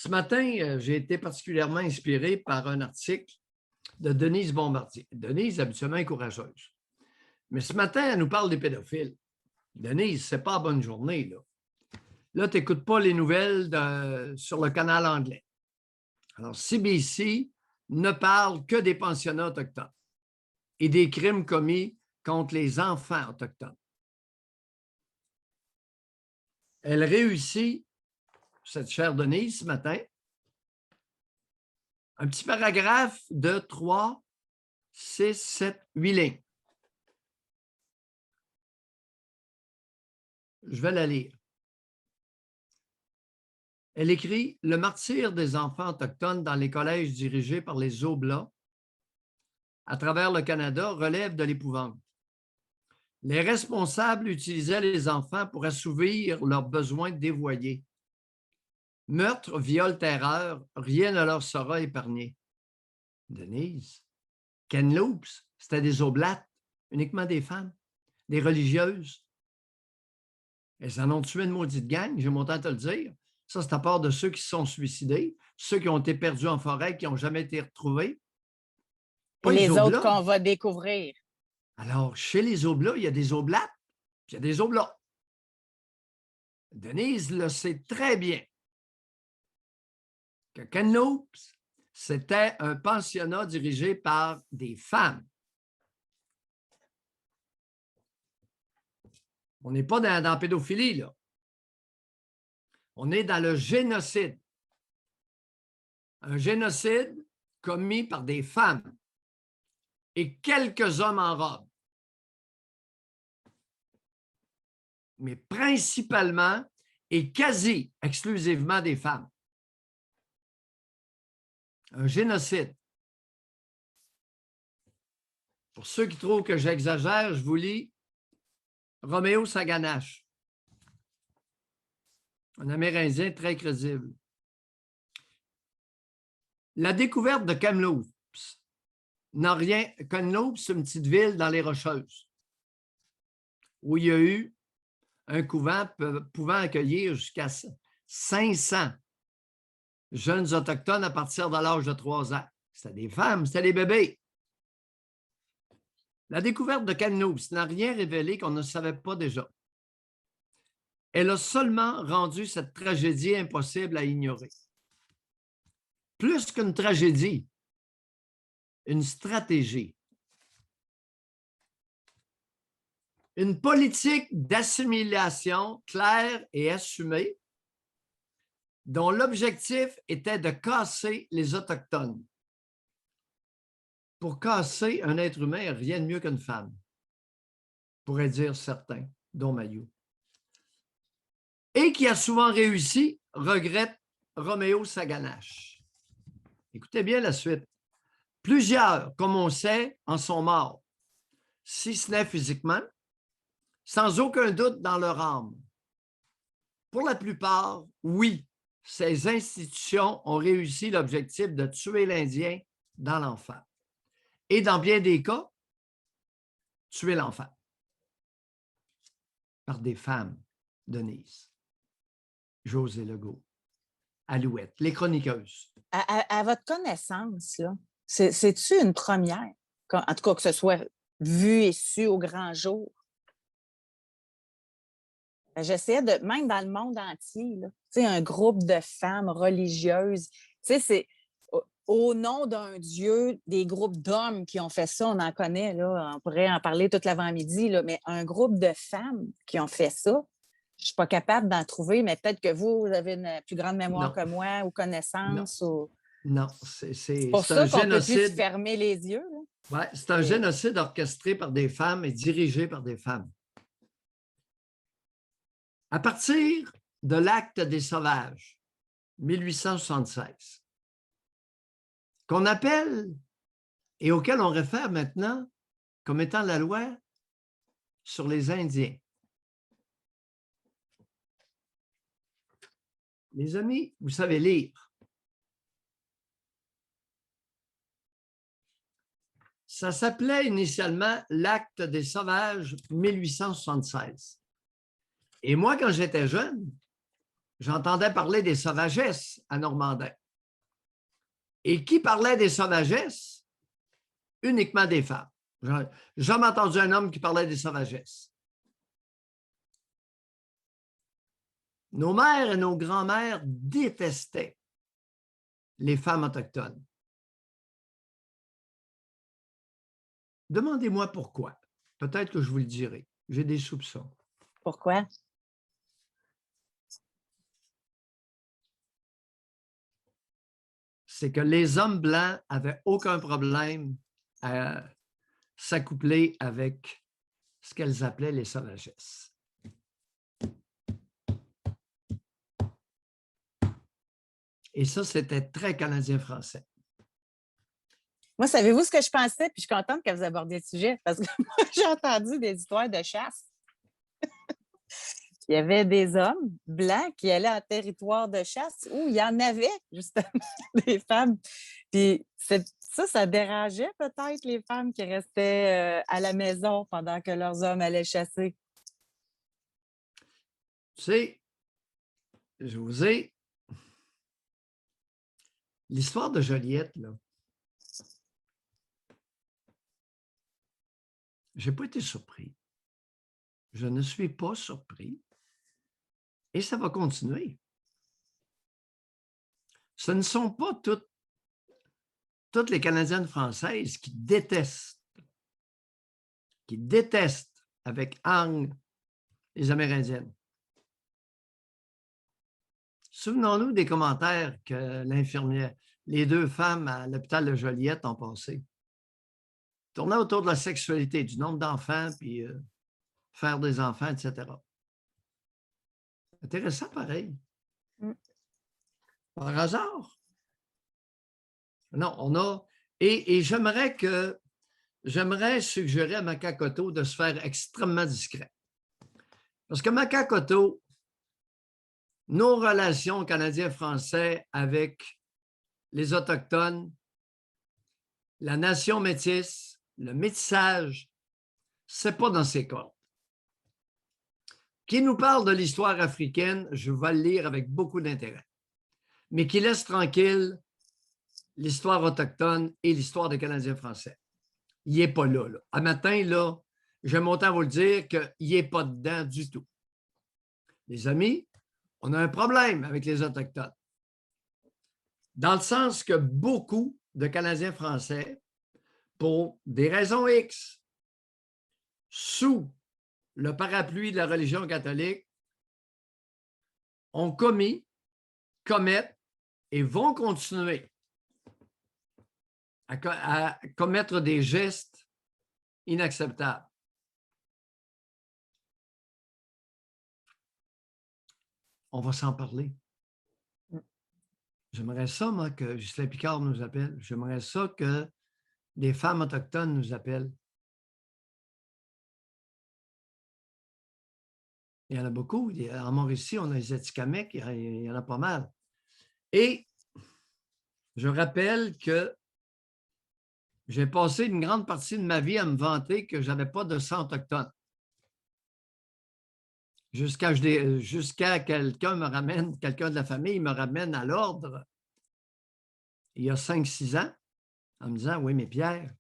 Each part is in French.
Ce matin, j'ai été particulièrement inspiré par un article de Denise Bombardier. Denise, habituellement, est courageuse. Mais ce matin, elle nous parle des pédophiles. Denise, c'est pas la bonne journée, là. Là, tu n'écoutes pas les nouvelles sur le canal anglais. Alors, CBC ne parle que des pensionnats autochtones et des crimes commis contre les enfants autochtones. Elle réussit, cette chère Denise, ce matin, un petit paragraphe de 3, 6, 7, 8 lignes. Je vais la lire. Elle écrit « Le martyre des enfants autochtones dans les collèges dirigés par les Oblats à travers le Canada relève de l'épouvante. Les responsables utilisaient les enfants pour assouvir leurs besoins dévoyés. Meurtre, viol, terreur, rien ne leur sera épargné. » Denise, Kamloops, c'était des Oblates, uniquement des femmes, des religieuses. Elles en ont tué une maudite gang, j'ai mon temps de te le dire. Ça, c'est à part de ceux qui se sont suicidés, ceux qui ont été perdus en forêt, qui n'ont jamais été retrouvés. Pas les autres qu'on va découvrir. Alors, chez les Oblats, il y a des Oblates, puis il y a des Oblats. Denise le sait très bien que Kamloops, c'était un pensionnat dirigé par des femmes. On n'est pas dans la pédophilie, là. On est dans le génocide. Un génocide commis par des femmes et quelques hommes en robe. Mais principalement et quasi exclusivement des femmes. Un génocide. Pour ceux qui trouvent que j'exagère, je vous lis Roméo Saganache, un Amérindien très crédible. La découverte de Kamloops n'a rien. Kamloops, c'est une petite ville dans les Rocheuses où il y a eu un couvent pouvant accueillir jusqu'à 500 jeunes autochtones à partir de l'âge de 3 ans. C'était des femmes, c'était des bébés. La découverte de Kamloops n'a rien révélé qu'on ne savait pas déjà. Elle a seulement rendu cette tragédie impossible à ignorer. Plus qu'une tragédie, une stratégie. Une politique d'assimilation claire et assumée dont l'objectif était de casser les Autochtones. Pour casser un être humain, rien de mieux qu'une femme, pourraient dire certains, dont Mayou. Et qui a souvent réussi, regrette Roméo Saganache. Écoutez bien la suite. Plusieurs, comme on sait, en sont morts, si ce n'est physiquement, sans aucun doute dans leur âme. Pour la plupart, oui, ces institutions ont réussi l'objectif de tuer l'Indien dans l'enfant. Et dans bien des cas, tuer l'enfant. Par des femmes, Denise, Josée Legault, Alouette, les chroniqueuses. À votre connaissance, là, c'est-tu une première? En tout cas, que ce soit vu et su au grand jour. J'essayais de, même dans le monde entier, là, un groupe de femmes religieuses, c'est au nom d'un dieu, des groupes d'hommes qui ont fait ça, on en connaît, là, on pourrait en parler toute l'avant-midi, là, mais un groupe de femmes qui ont fait ça, je ne suis pas capable d'en trouver, mais peut-être que vous avez une plus grande mémoire que moi ou connaissance. Non, c'est pour ça qu'on ne peut plus se fermer les yeux. Oui, c'est un génocide orchestré par des femmes et dirigé par des femmes. À partir de l'Acte des Sauvages, 1876, qu'on appelle et auquel on réfère maintenant comme étant la loi sur les Indiens. Les amis, vous savez lire. Ça s'appelait initialement l'Acte des Sauvages 1876. Et moi, quand j'étais jeune, j'entendais parler des sauvagesses à Normandin. Et qui parlait des sauvagesses? Uniquement des femmes. J'ai jamais entendu un homme qui parlait des sauvagesses. Nos mères et nos grands-mères détestaient les femmes autochtones. Demandez-moi pourquoi. Peut-être que je vous le dirai. J'ai des soupçons. Pourquoi? C'est que les hommes blancs n'avaient aucun problème à s'accoupler avec ce qu'elles appelaient les sauvagesses. Et ça, c'était très canadien-français. Moi, savez-vous ce que je pensais? Puis je suis contente que vous abordiez le sujet parce que moi, j'ai entendu des histoires de chasse. Il y avait des hommes blancs qui allaient en territoire de chasse où il y en avait, justement, des femmes. Puis ça dérangeait peut-être les femmes qui restaient à la maison pendant que leurs hommes allaient chasser. Tu sais, je vous ai... L'histoire de Joliette, là, je n'ai pas été surpris. Je ne suis pas surpris. Et ça va continuer. Ce ne sont pas toutes les Canadiennes françaises qui détestent avec hargne les Amérindiennes. Souvenons-nous des commentaires que l'infirmière, les deux femmes à l'hôpital de Joliette ont passés. Tournaient autour de la sexualité, du nombre d'enfants, puis faire des enfants, etc. Intéressant pareil. Par hasard. Non, on a... Et j'aimerais suggérer à Makakoto de se faire extrêmement discret. Parce que Makakoto, nos relations canadiens-français avec les Autochtones, la nation métisse, le métissage, c'est pas dans ses cordes. Qui nous parle de l'histoire africaine, je vais le lire avec beaucoup d'intérêt, mais qui laisse tranquille l'histoire autochtone et l'histoire des Canadiens français. Il n'est pas là. À matin, là, j'aime autant vous le dire qu'il n'est pas dedans du tout. Les amis, on a un problème avec les Autochtones. Dans le sens que beaucoup de Canadiens français, pour des raisons X, sous le parapluie de la religion catholique, ont commettent et vont continuer à commettre des gestes inacceptables. On va s'en parler. J'aimerais ça, moi, que Ghislain Picard nous appelle. J'aimerais ça que des femmes autochtones nous appellent. Il y en a beaucoup. En Mauricie, on a les Atikamekw, il y en a pas mal. Et je rappelle que j'ai passé une grande partie de ma vie à me vanter que je n'avais pas de sang autochtone. Jusqu'à quelqu'un me ramène, quelqu'un de la famille me ramène à l'ordre il y a 5-6 ans en me disant, oui, mais Pierre,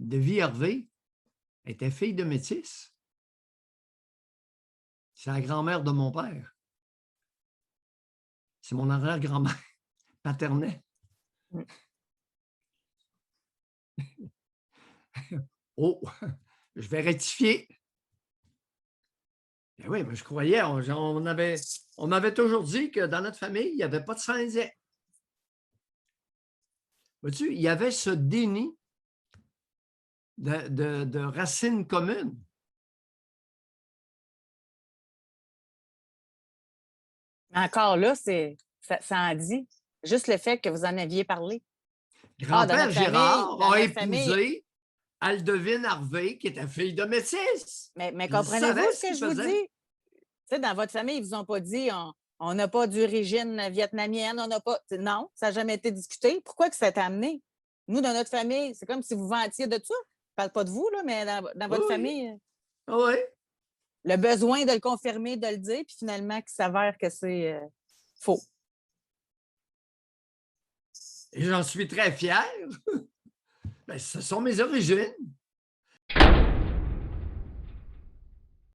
Devi Harvey était fille de métisse. C'est la grand-mère de mon père. C'est mon arrière-grand-mère paternelle. Oh, je vais rectifier. Ben oui, mais je croyais, on m'avait toujours dit que dans notre famille, il n'y avait pas de sang indien. Vois-tu, il y avait ce déni de racines communes. Encore là, ça en dit. Juste le fait que vous en aviez parlé. Grand-père Gérard a épousé Aldovine Harvey, qui était fille de métisse. Mais comprenez-vous ce que je vous dis? Tu sais, dans votre famille, ils ne vous ont pas dit on n'a pas d'origine vietnamienne, on n'a pas. Non, ça n'a jamais été discuté. Pourquoi que ça t'a amené? Nous, dans notre famille, c'est comme si vous vantiez de ça. Je ne parle pas de vous, là, mais dans votre famille. Oui. le besoin de le confirmer, de le dire, puis finalement, qu'il s'avère que c'est faux. Et j'en suis très fier. Ben, ce sont mes origines.